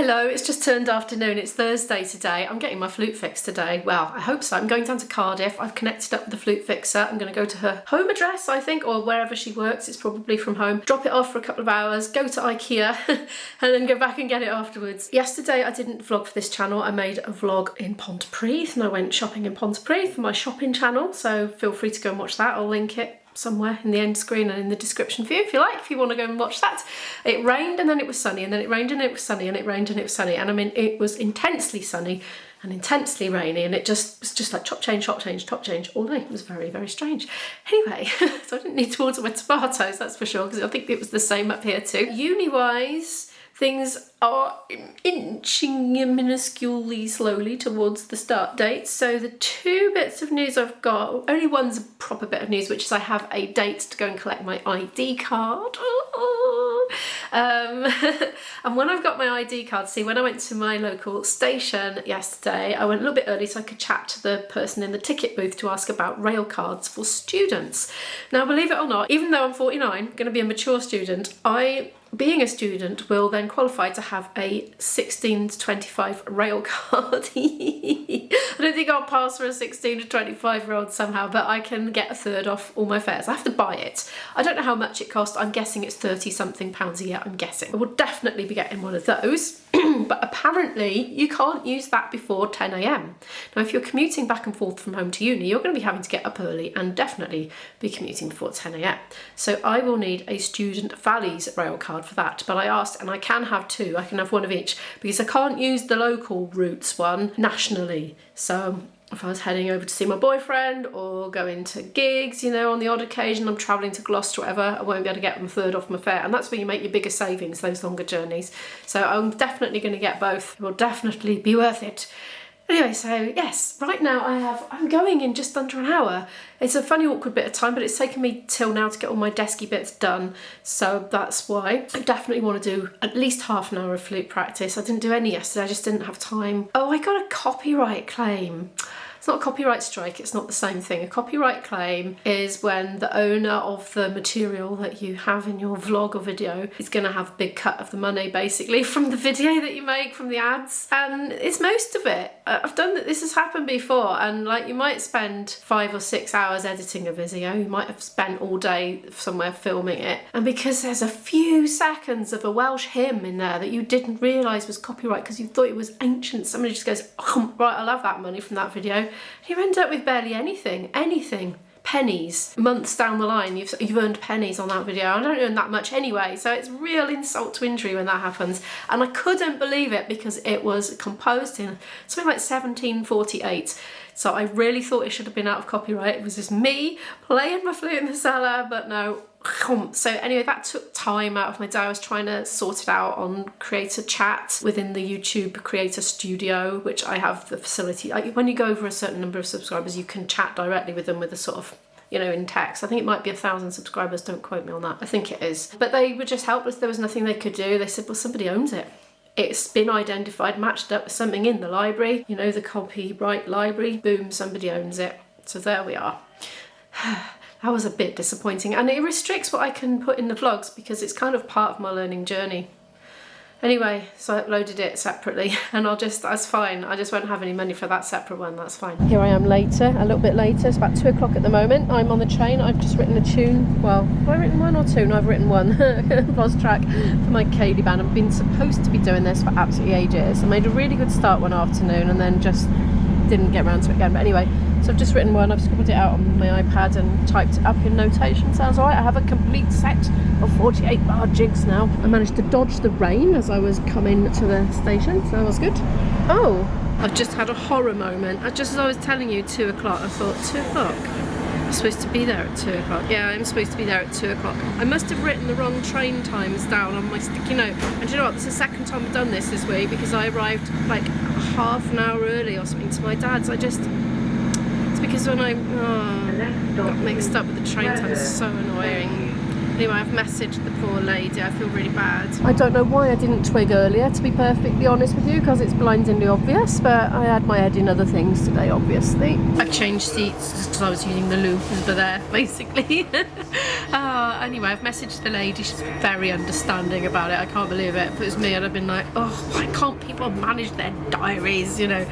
Hello, it's just turned afternoon. It's Thursday today. I'm getting my flute fixed today. Well, I hope so. I'm going down to Cardiff. I've connected up with the flute fixer. I'm going to go to her home address, I think, or wherever she works. It's probably from home. Drop it off for a couple of hours, go to IKEA, and then go back and get it afterwards. Yesterday, I didn't vlog for this channel. I made a vlog in Pontypridd, and I went shopping in Pontypridd for my shopping channel, so feel free to go and watch that. I'll link it somewhere in the end screen and in the description for you if you like, if you want to go and watch that. It rained and then it was sunny, and then it rained and it was sunny, and it rained and it was sunny, and I mean it was intensely sunny and intensely rainy, and it was just like chop change all day. It was very, very strange. Anyway, so I didn't need to order my tomatoes, that's for sure, because I think it was the same up here too. Uni-wise, things are inching minusculely slowly towards the start date. So the two bits of news I've got, only one's a proper bit of news, which is I have a date to go and collect my ID card. And when I've got my ID card, see, when I went to my local station yesterday, I went a little bit early so I could chat to the person in the ticket booth to ask about rail cards for students. Now, believe it or not, even though I'm 49, going to be a mature student, being a student will then qualify to have a 16 to 25 rail card. I don't think I'll pass for a 16 to 25 year old somehow, but I can get a third off all my fares. I have to buy it. I don't know how much it costs. I'm guessing it's 30 something pounds a year, I'm guessing. I will definitely be getting one of those. But apparently you can't use that before 10 AM. Now, if you're commuting back and forth from home to uni, you're going to be having to get up early and definitely be commuting before 10 AM. So I will need a student valleys rail card for that. But I asked, and I can have two. I can have one of each because I can't use the local routes one nationally. So if I was heading over to see my boyfriend or going to gigs, you know, on the odd occasion, I'm travelling to Gloucester or whatever, I won't be able to get them a third off my fare. And that's where you make your bigger savings, those longer journeys. So I'm definitely going to get both. It will definitely be worth it. Anyway, so yes, right now I'm going in just under an hour. It's a funny, awkward bit of time, but it's taken me till now to get all my desky bits done. So that's why I definitely want to do at least half an hour of flute practice. I didn't do any yesterday, I just didn't have time. Oh, I got a copyright claim. It's not a copyright strike, it's not the same thing. A copyright claim is when the owner of the material that you have in your vlog or video is going to have a big cut of the money, basically, from the video that you make, from the ads. And it's most of it. I've done that, this has happened before, and like you might spend 5 or 6 hours editing a video, you might have spent all day somewhere filming it, and because there's a few seconds of a Welsh hymn in there that you didn't realise was copyright because you thought it was ancient, somebody just goes, oh, right, I'll have that money from that video. You end up with barely anything. Pennies. Months down the line, you've earned pennies on that video. I don't earn that much anyway, so it's real insult to injury when that happens. And I couldn't believe it because it was composed in something like 1748. So I really thought it should have been out of copyright. It was just me playing my flute in the cellar, but no. So anyway, that took time out of my day. I was trying to sort it out on Creator Chat within the YouTube Creator Studio, which I have the facility. When you go over a certain number of subscribers, you can chat directly with them with a sort of, you know, in text. I think it might be 1,000 subscribers, don't quote me on that. I think it is. But they were just helpless. There was nothing they could do. They said, well, somebody owns it. It's been identified, matched up with something in the library, you know, the copyright library, boom, somebody owns it. So there we are. That was a bit disappointing, and it restricts what I can put in the vlogs because it's kind of part of my learning journey. Anyway, so I uploaded it separately, and that's fine. I just won't have any money for that separate one, that's fine. Here I am later, a little bit later. It's about 2 o'clock at the moment. I'm on the train. I've just written a tune. Well, have I written one or two? No, I've written one. Boss track for my Cayley band. I've been supposed to be doing this for absolutely ages. I made a really good start one afternoon and then just didn't get around to it again. But anyway, so I've just written one. I've scribbled it out on my iPad and typed it up in notation. Sounds alright. I have a complete set of 48 bar jigs now. I managed to dodge the rain as I was coming to the station, so that was good. Oh, I've just had a horror moment. Just as I was telling you 2 o'clock, I thought 2 o'clock? I'm supposed to be there at 2 o'clock. Yeah, I'm supposed to be there at 2 o'clock. I must have written the wrong train times down on my sticky note. And do you know what? This is the second time I've done this week because I arrived like half an hour early or something to my dad's. It's because when I got mixed up with the train time, it's so annoying. Anyway, I've messaged the poor lady. I feel really bad. I don't know why I didn't twig earlier, to be perfectly honest with you, because it's blindingly obvious, but I had my head in other things today, obviously. I've changed seats because I was using the loo over there, basically. Anyway, I've messaged the lady. She's very understanding about it. I can't believe it. If it was me, I'd have been like, oh, I can't people manage their diaries, you know.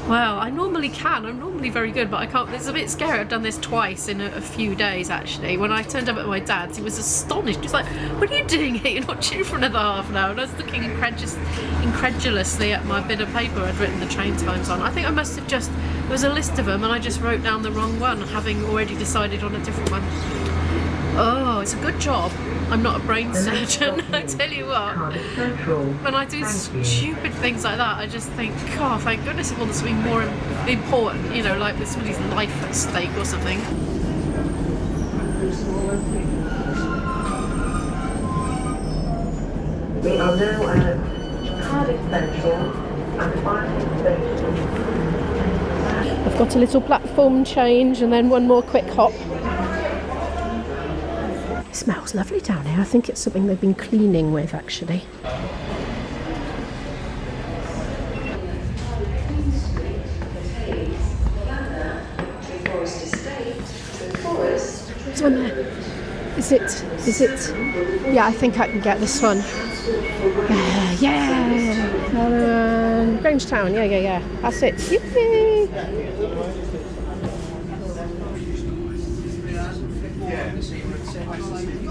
Well, I normally can. I'm normally very good, but I can't. It's a bit scary. I've done this twice in a few days, actually. When I turned up at my dad's, he was astonished. He was like, what are you doing here? You're not due for another half an hour. And I was looking incredulously at my bit of paper I'd written the train times on. I think I must have just, there was a list of them and I just wrote down the wrong one, having already decided on a different one. Oh, it's a good job I'm not a brain surgeon. I tell you what, when I do stupid things like that, I just think, God, thank goodness it wasn't something more important, you know, like with somebody's life at stake or something. We are now at Cardiff Central and Barking Station. I've got a little platform change and then one more quick hop. It smells lovely down here. I think it's something they've been cleaning with, actually. There's one there. Is it? Yeah, I think I can get this one. Yeah. Grangetown, yeah. That's it. Yippee!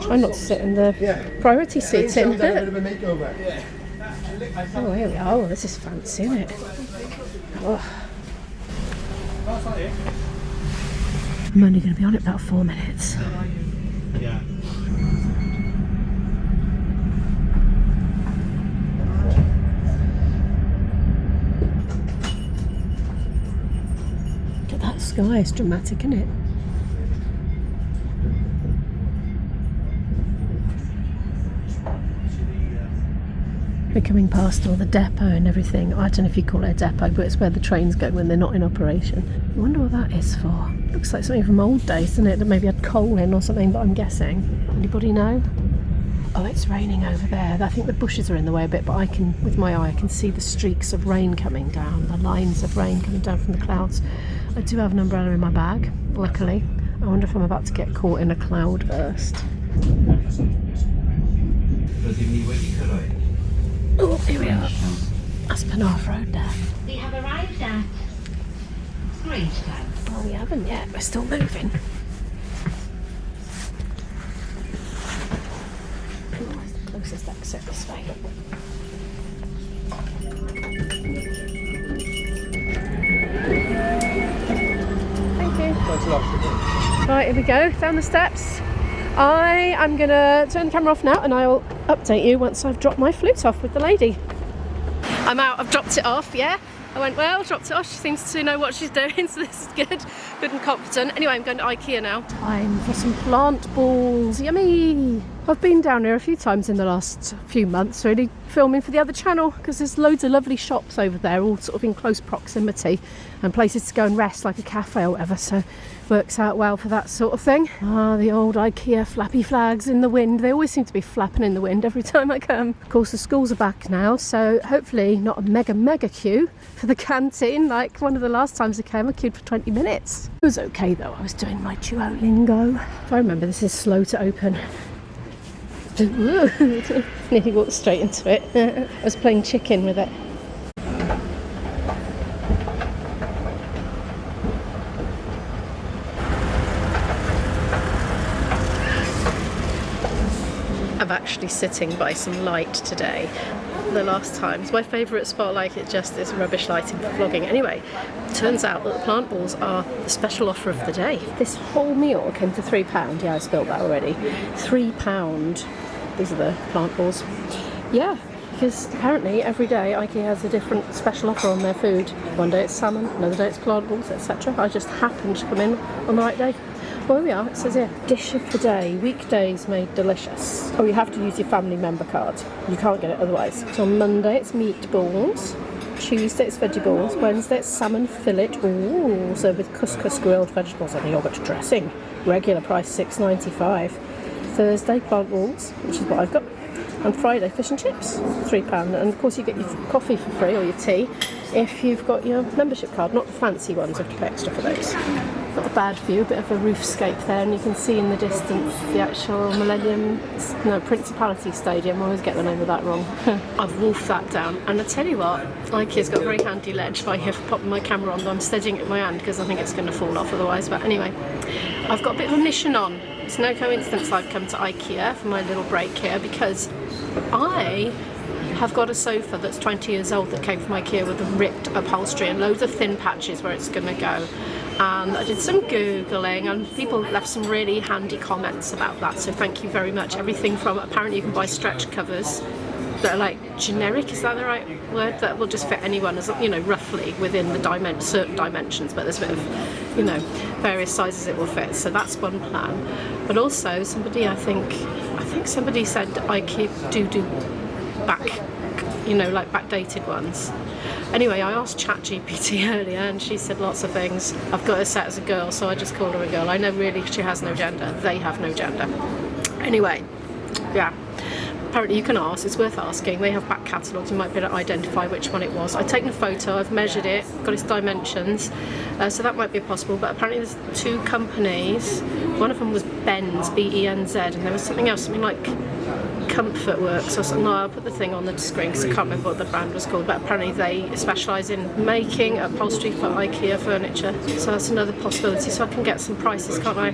Try not to sit in the priority seating. Oh, here we are. Oh, this is fancy, isn't it? Oh. I'm only going to be on it about 4 minutes. Yeah. Look at that sky, it's dramatic, isn't it? We're coming past all the depot and everything. I don't know if you call it a depot, but it's where the trains go when they're not in operation. I wonder what that is for. Looks like something from old days, doesn't it? That maybe had coal in or something, but I'm guessing. Anybody know? Oh, it's raining over there. I think the bushes are in the way a bit, but I can, with my eye, I can see the streaks of rain coming down, the lines of rain coming down from the clouds. I do have an umbrella in my bag, luckily. I wonder if I'm about to get caught in a cloud burst. Oh, here we are. That's Penarth Road there. We have arrived at Grangetown. Oh, we haven't yet. We're still moving. Oh, it's the closest exit this way. Thank you. Thanks a lot. Right, here we go. Down the steps. I am going to turn the camera off now and I'll update you once I've dropped my flute off with the lady. I'm out, I've dropped it off, yeah. I went well, dropped it off, she seems to know what she's doing, so this is good and competent. Anyway, I'm going to IKEA now. Time for some plant balls, yummy! I've been down here a few times in the last few months, really, filming for the other channel, because there's loads of lovely shops over there, all sort of in close proximity, and places to go and rest, like a cafe or whatever, so works out well for that sort of thing. Ah, the old IKEA flappy flags in the wind. They always seem to be flapping in the wind every time I come. Of course, the schools are back now, so hopefully not a mega queue for the canteen. Like one of the last times I came, I queued for 20 minutes. It was okay though, I was doing my Duolingo. If I remember, this is slow to open. Nearly walked straight into it. I was playing chicken with it. I'm actually sitting by some light today. The last times, my favourite spot, like it just is rubbish lighting for vlogging. Anyway, turns out that the plant balls are the special offer of the day. This whole meal came to £3. Yeah, I spilled that already. £3. These are the plant balls. Yeah, because apparently every day IKEA has a different special offer on their food. One day it's salmon, another day it's plant balls, etc. I just happened to come in on the right day. Well, here we are. It says here, dish of the day, weekdays made delicious. Oh, you have to use your family member card. You can't get it otherwise. So on Monday it's meatballs, Tuesday it's veggie balls, Wednesday it's salmon fillet, ooh, so with couscous grilled vegetables and yogurt dressing. Regular price £6.95. Thursday plant balls, which is what I've got. And Friday fish and chips, £3. And of course you get your coffee for free or your tea. if you've got your membership card, not the fancy ones, you have to pay extra for those. Not a bad view, a bit of a roofscape there, and you can see in the distance the actual Principality Stadium. I always get the name of that wrong. I've wolfed that down, and I tell you what, IKEA's got a very handy ledge by here for popping my camera on, though I'm steadying it with my hand because I think it's going to fall off otherwise. But anyway, I've got a bit of a mission on. It's no coincidence I've come to IKEA for my little break here, because I have got a sofa that's 20 years old that came from IKEA with a ripped upholstery and loads of thin patches where it's going to go. And I did some Googling and people left some really handy comments about that, so thank you very much. Everything from, apparently you can buy stretch covers that are like generic, is that the right word? That will just fit anyone, as you know, roughly within the certain dimensions, but there's a bit of, you know, various sizes it will fit. So that's one plan. But also somebody, I think somebody said IKEA do back, you know, like backdated ones. Anyway, I asked ChatGPT earlier and she said lots of things. I've got her set as a girl, so I just called her a girl. I know really she has no gender. They have no gender. Anyway, yeah. Apparently you can ask, it's worth asking. They have back catalogues, you might be able to identify which one it was. I've taken a photo, I've measured it, got its dimensions, so that might be possible. But apparently there's two companies. One of them was Benz, B-E-N-Z, and there was something else, something like Comfort Works or something. No, I'll put the thing on the screen because I can't remember what the brand was called, but apparently they specialise in making upholstery for IKEA furniture, so that's another possibility. So I can get some prices, can't I?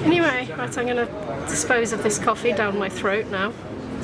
Anyway, right, I'm going to dispose of this coffee down my throat now,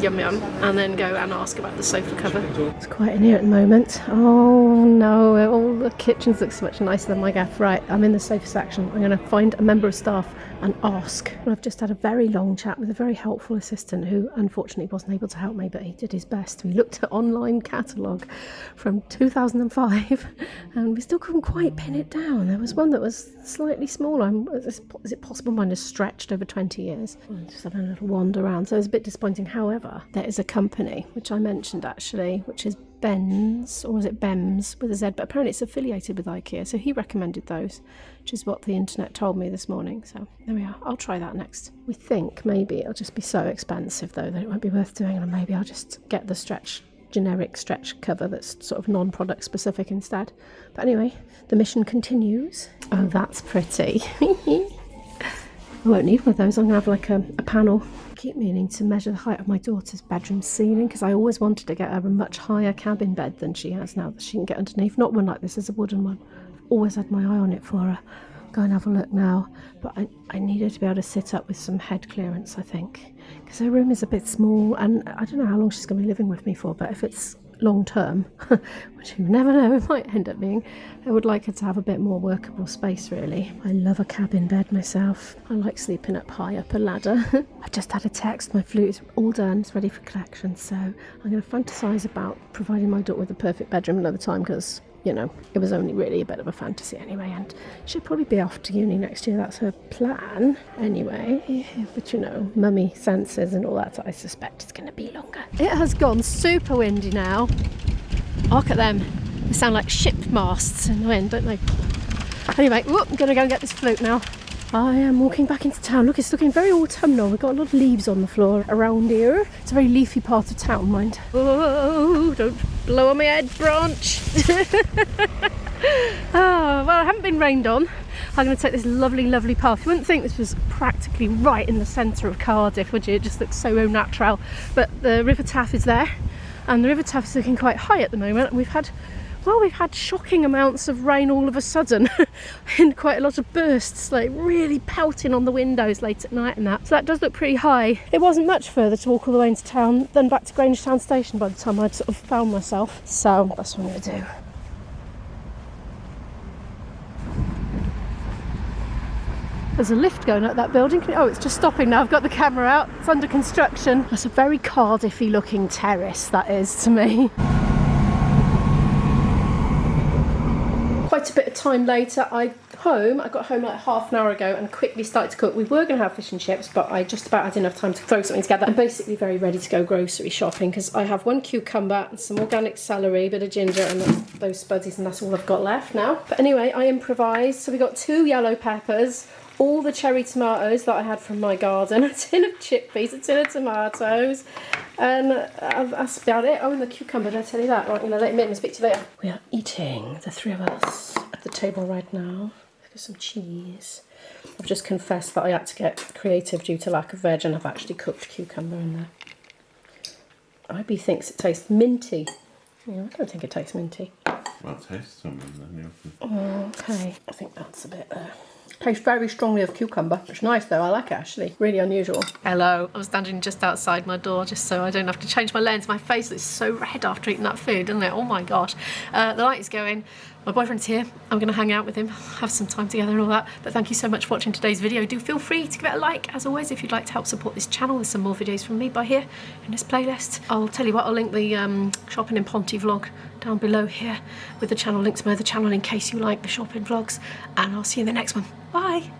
yum yum, and then go and ask about the sofa cover. It's quiet in here at the moment. Oh no, all the kitchens look so much nicer than my gaff. Right, I'm in the sofa section. I'm going to find a member of staff and ask. I've just had a very long chat with a very helpful assistant who unfortunately wasn't able to help me, but he did his best. We looked at online catalogue from 2005 and we still couldn't quite pin it down. There was one that was slightly smaller. Is it possible mine has stretched over 20 years? I'm just having a little wander around, so it's a bit disappointing. However, there is a company which I mentioned actually, which is Benz, or was it Bems with a Z, but apparently it's affiliated with IKEA, so he recommended those, which is what the internet told me this morning. So there we are, I'll try that next. We think maybe it'll just be so expensive though that it won't be worth doing, and maybe I'll just get the generic stretch cover that's sort of non-product specific instead. But anyway, the mission continues. Oh, that's pretty. I won't need one of those. I'm going to have like a panel. I keep meaning to measure the height of my daughter's bedroom ceiling, because I always wanted to get her a much higher cabin bed than she has now that she can get underneath. Not one like this, as a wooden one. I've always had my eye on it for her. Go and have a look now. But I need her to be able to sit up with some head clearance, I think, because her room is a bit small, and I don't know how long she's going to be living with me for, but if it's long term, which you never know, it might end up being, I would like her to have a bit more workable space really. I love a cabin bed myself. I like sleeping up high up a ladder. I've just had a text, my flute is all done, it's ready for collection, so I'm going to fantasise about providing my daughter with the perfect bedroom another time, because you know, it was only really a bit of a fantasy anyway, and she'll probably be off to uni next year, that's her plan anyway. But you know, mummy senses and all that, so I suspect it's going to be longer. It has gone super windy now. Look at them, they sound like ship masts in the wind, don't they? Anyway, I'm going to go and get this flute now. I am walking back into town. Look, it's looking very autumnal. We've got a lot of leaves on the floor around here. It's a very leafy part of town, mind. Oh, don't blow on my head, branch. Oh, well, I haven't been rained on. I'm going to take this lovely, lovely path. You wouldn't think this was practically right in the centre of Cardiff, would you? It just looks so au naturel. But the River Taff is there, and the River Taff is looking quite high at the moment. We've had shocking amounts of rain all of a sudden and quite a lot of bursts, like really pelting on the windows late at night and that. So that does look pretty high. It wasn't much further to walk all the way into town than back to Grangetown station by the time I'd sort of found myself. So that's what I'm going to do. There's a lift going up that building. Oh, it's just stopping now. I've got the camera out. It's under construction. That's a very Cardiff-y looking terrace, that is, to me. Quite a bit of time later, I got home like half an hour ago and quickly started to cook. We were going to have fish and chips, but I just about had enough time to throw something together. I'm basically very ready to go grocery shopping, because I have one cucumber and some organic celery, a bit of ginger, and those spuddies, and that's all I've got left now. But anyway, I improvised. So we got 2 yellow peppers, all the cherry tomatoes that I had from my garden, a tin of chickpeas, a tin of tomatoes, and that's about it. Oh, and the cucumber, did I tell you that? Right, I'm going to let him in and speak to you later. We are eating, the three of us, at the table right now. Look at some cheese. I've just confessed that I had to get creative due to lack of veg, and I've actually cooked cucumber in there. IB thinks it tastes minty. Yeah, I don't think it tastes minty. Well, it tastes something then, yeah. Okay, I think that's a bit there. Tastes very strongly of cucumber. It's nice though, I like it actually. Really unusual. Hello, I'm standing just outside my door just so I don't have to change my lens. My face looks so red after eating that food, doesn't it? Oh my gosh. The light is going. My boyfriend's here. I'm going to hang out with him, have some time together and all that. But thank you so much for watching today's video. Do feel free to give it a like, as always, if you'd like to help support this channel with some more videos from me by here in this playlist. I'll tell you what, I'll link the shopping in Ponty vlog down below here with the channel link to my other channel in case you like the shopping vlogs. And I'll see you in the next one. Bye!